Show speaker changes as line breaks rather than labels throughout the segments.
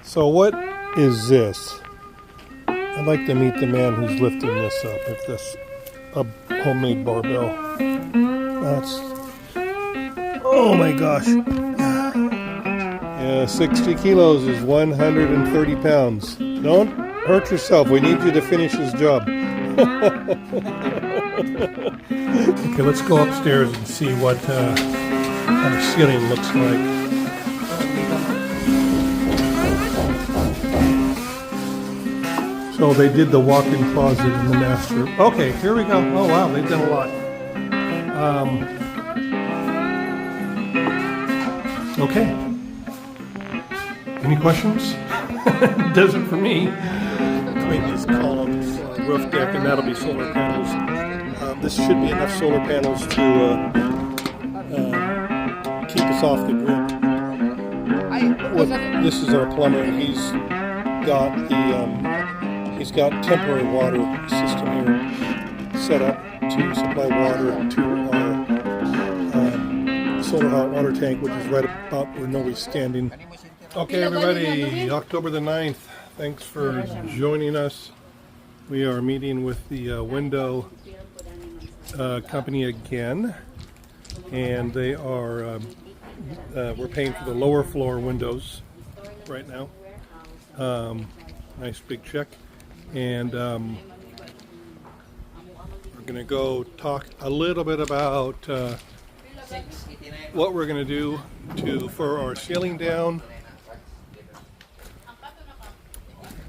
So what is this? I'd like to meet the man who's lifting this up. If this a homemade barbell. That's, oh my gosh. Yeah, 60 kilos is 130 pounds. Don't hurt yourself. We need you to finish this job. Okay, let's go upstairs and see what our ceiling looks like. So they did the walk-in closet in the master. Okay, here we go. Oh wow, they've done a lot. Okay. Any questions? Does it for me. Between these columns, roof deck, and that'll be solar panels. This should be enough solar panels to keep us off the grid. This is our plumber. He's got temporary water system here set up to supply water to our solar hot water tank, which is right about where nobody's standing. Okay, everybody, October the 9th. Thanks for joining us. We are meeting with the window company again, and they are we're paying for the lower floor windows right now. Nice big check. And we're going to go talk a little bit about what we're going to do for our ceiling down,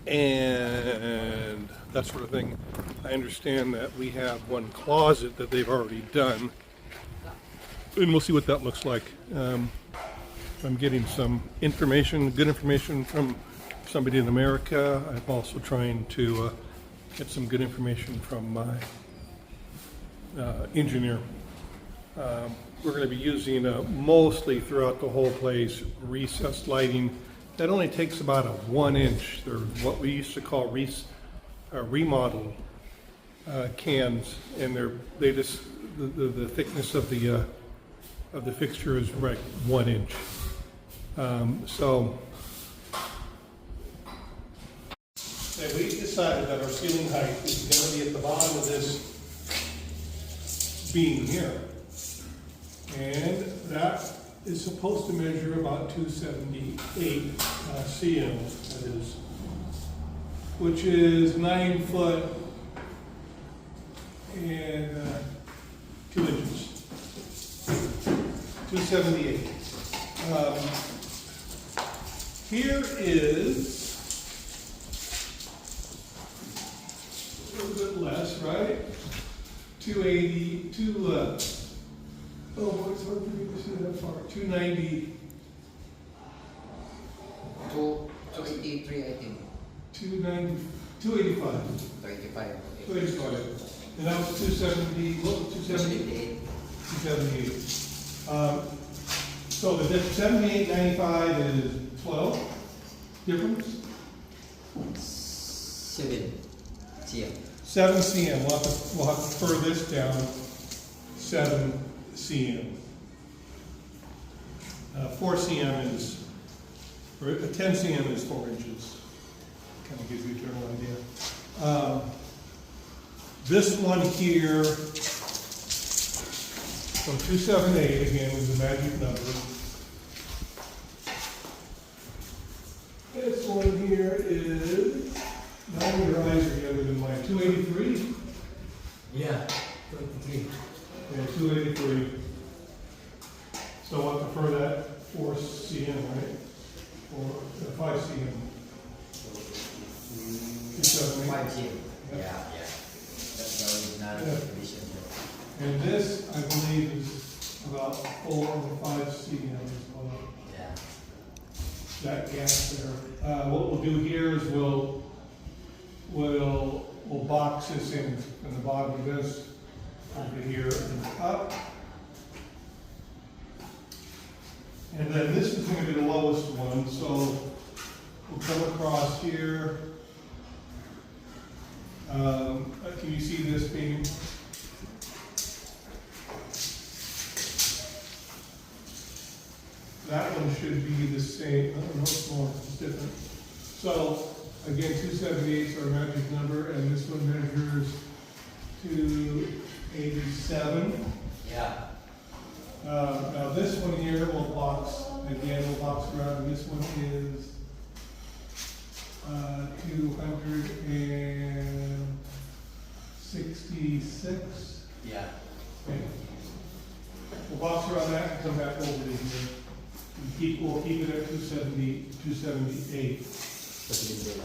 and that sort of thing. I understand that we have one closet that they've already done, and we'll see what that looks like. I'm getting some information, good information from somebody in America. I'm also trying to get some good information from my engineer. We're going to be using mostly throughout the whole place recessed lighting. That only takes about a 1 inch. They're what we used to call remodel cans, and they just the thickness of the fixture is right 1 inch. So we decided that our ceiling height is going to be at the bottom of this beam here, and that is supposed to measure about 278 cm, that is, which is 9 foot and 2 inches. 278. Here is a little bit less, right? 280, oh, it's hard for me to see that far. 290.
283, I think.
290, 285.
285.
285. And that was 270, what was 278? 278. So the 78.95 is 12 difference?
7 cm.
7 cm. We'll have to fur this down 7 cm. 4 cm is, or 10 cm is 4 inches. Kind of gives you a general idea. This one here, so 278 again is the magic number. This one here is, now your eyes are younger than mine, 283?
Yeah, 23.
Yeah, 283. So I'll prefer that 4 cm, right? Or 5 cm. 278.
5 cm.
Yeah.
Yeah. That's the original
Yeah.
condition.
And this, I believe, is about 4 or 5 cm as well.
Yeah.
That gap there. What we'll do here is we'll box this in from the bottom of this over here and up. And then this is going to be the lowest one, so we'll come across here. Can you see this beam? That one should be the same. I don't know, it's more, it's different. So, again, 278 is our magic number, and this one measures 287.
Yeah.
Now this one here will box, again, will box around, and this one is 266.
Yeah.
Okay. We'll box around that and come back over to here. We'll keep it at 270, 278,
Facility.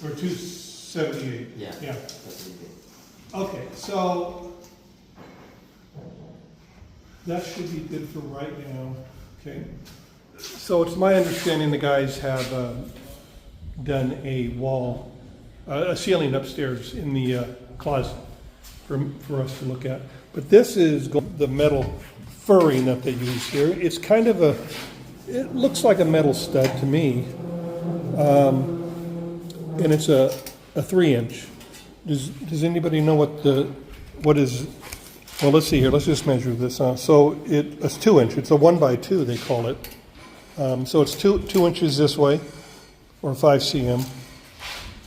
or 278.
Yeah.
Yeah.
Facility.
Okay, so that should be good for right now, okay? So it's my understanding the guys have done a wall, a ceiling upstairs in the closet for us to look at. But this is the metal furring that they use here. It's kind of it looks like a metal stud to me. And it's a 3-inch. Does anybody know what is, well, let's see here, let's just measure this. So it's 2 inch, it's a 1x2 they call it. So it's 2 inches this way, or 5 cm,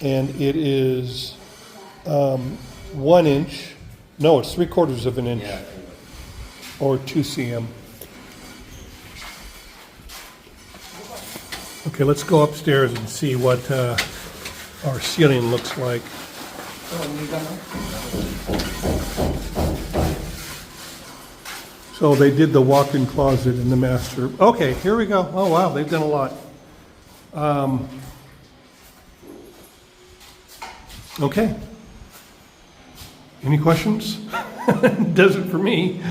and it is 1 inch, no, it's 3/4 of an inch,
Yeah.
or 2 cm. Okay, let's go upstairs and see what our ceiling looks like. So they did the walk-in closet in the master. Okay, here we go. Oh, wow, they've done a lot. Okay. Any questions? Does it for me.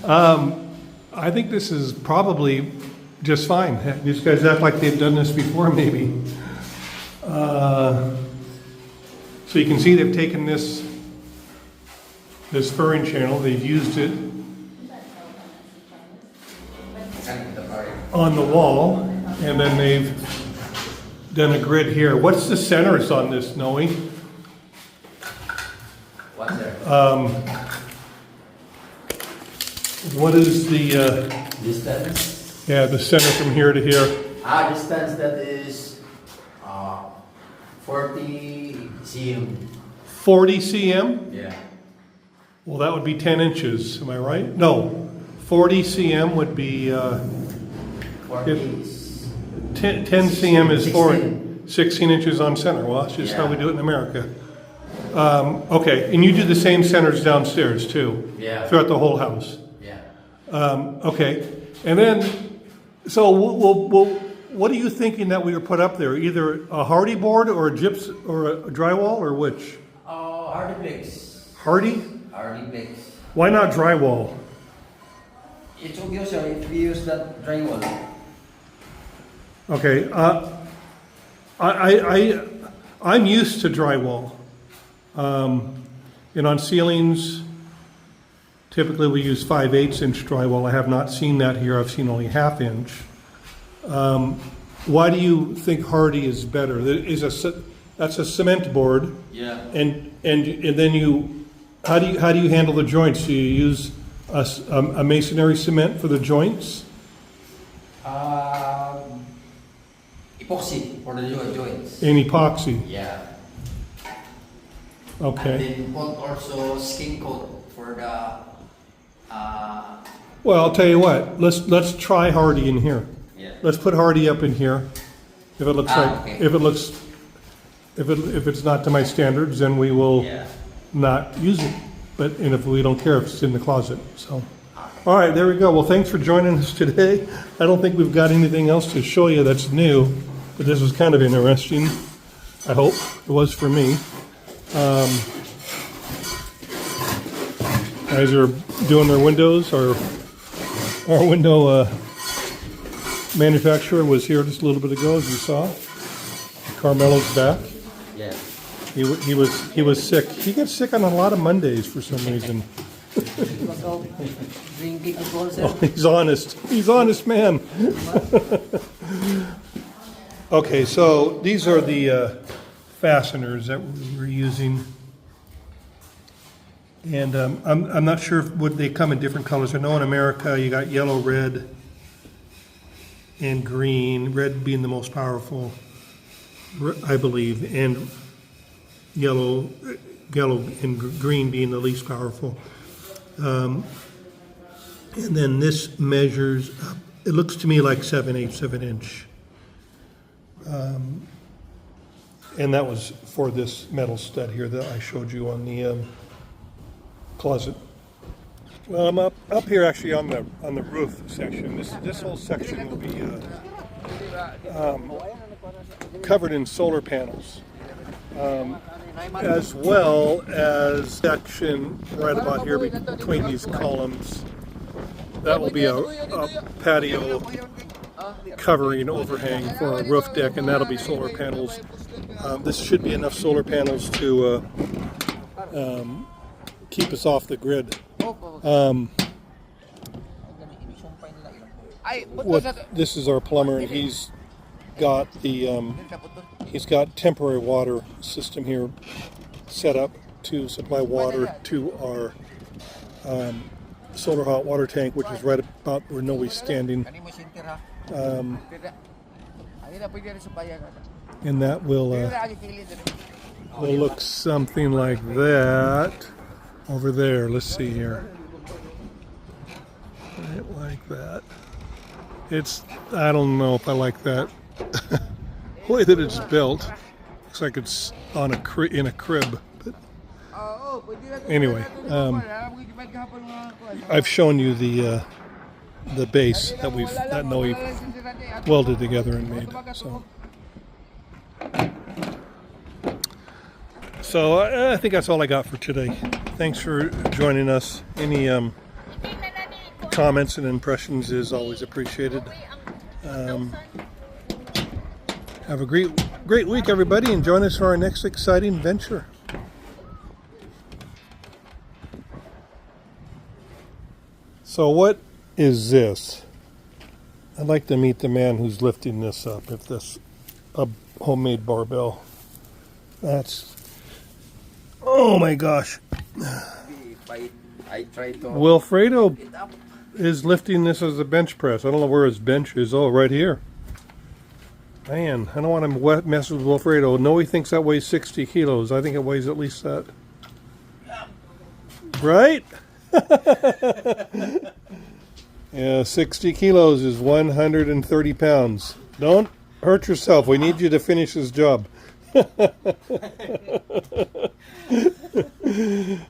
I think this is probably just fine. These guys act like they've done this before, maybe. So you can see they've taken this furring channel, they've used it on the wall, and then they've done a grid here. What's the centers on this, Noe?
What's there?
What is the
Distance?
the center from here to here?
Distance that is 40 cm.
40 cm?
Yeah.
Well, that would be 10 inches, am I right? No, 40 cm would be
40.
10 cm is 40.
16.
16 inches on center. Well, that's just how
Yeah.
we do it in America. Okay, and you do the same centers downstairs too?
Yeah.
Throughout the whole house?
Yeah.
Okay, and then, so what are you thinking that we would put up there? Either a hardy board or a gyps or a drywall, or which?
Hardy bricks.
Hardy?
Hardy bricks.
Why not drywall?
It's okay, sir, if we use that drywall.
Okay, I'm used to drywall. And on ceilings, typically we use 5/8 inch drywall. I have not seen that here. I've seen only 1/2 inch. Why do you think hardy is better? That's a cement board,
Yeah.
and then how do you handle the joints? Do you use a masonry cement for the joints?
Epoxy for the joints.
And epoxy?
Yeah.
Okay.
And then put also skin coat for the
Well, I'll tell you what. Let's try hardy in here.
yeah.
Let's put hardy up in here. If it looks
okay.
if it's not to my standards, then we will
Yeah.
not use it. And if we don't care if it's in the closet, so. All right, there we go. Well, thanks for joining us today. I don't think we've got anything else to show you that's new, but this was kind of interesting. I hope it was for me. Guys are doing their windows. Our window manufacturer was here just a little bit ago, as you saw. Carmelo's back.
Yeah.
He was sick. He gets sick on a lot of Mondays for some reason.
Drinking alcohol, sir?
Oh, he's honest. He's honest man. Okay, so these are the fasteners that we were using. And I'm not sure if would they come in different colors. I know in America you got yellow, red, and green. Red being the most powerful. I believe, and yellow and green being the least powerful. And then this measures, it looks to me like 7/8 of an inch. And that was for this metal stud here that I showed you on the closet. Well, I'm up here actually on the roof section. This whole section will be covered in solar panels, as well as section right about here between these columns. That will be a patio covering overhang for a roof deck, and that'll be solar panels. This should be enough solar panels to keep us off the grid. This is our plumber, and he's got temporary water system here set up to supply water to our solar hot water tank, which is right about where Noe's standing. And that will look something like that over there. Let's see here. Right like that. I don't know if I like that. The way that it's built. Looks like it's in a crib. But anyway, I've shown you the base that Noe welded together and made. So I think that's all I got for today. Thanks for joining us. Any comments and impressions is always appreciated. Have a great week, everybody, and join us for our next exciting venture. So what is this? I'd like to meet the man who's lifting this up. If this a homemade barbell. That's, oh my gosh. Wilfredo is lifting this as a bench press. I don't know where his bench is. Oh, right here. Man, I don't want to mess with Wilfredo. No, he thinks that weighs 60 kilos. I think it weighs at least that. Right? Yeah, 60 kilos is 130 pounds. Don't hurt yourself. We need you to finish this job.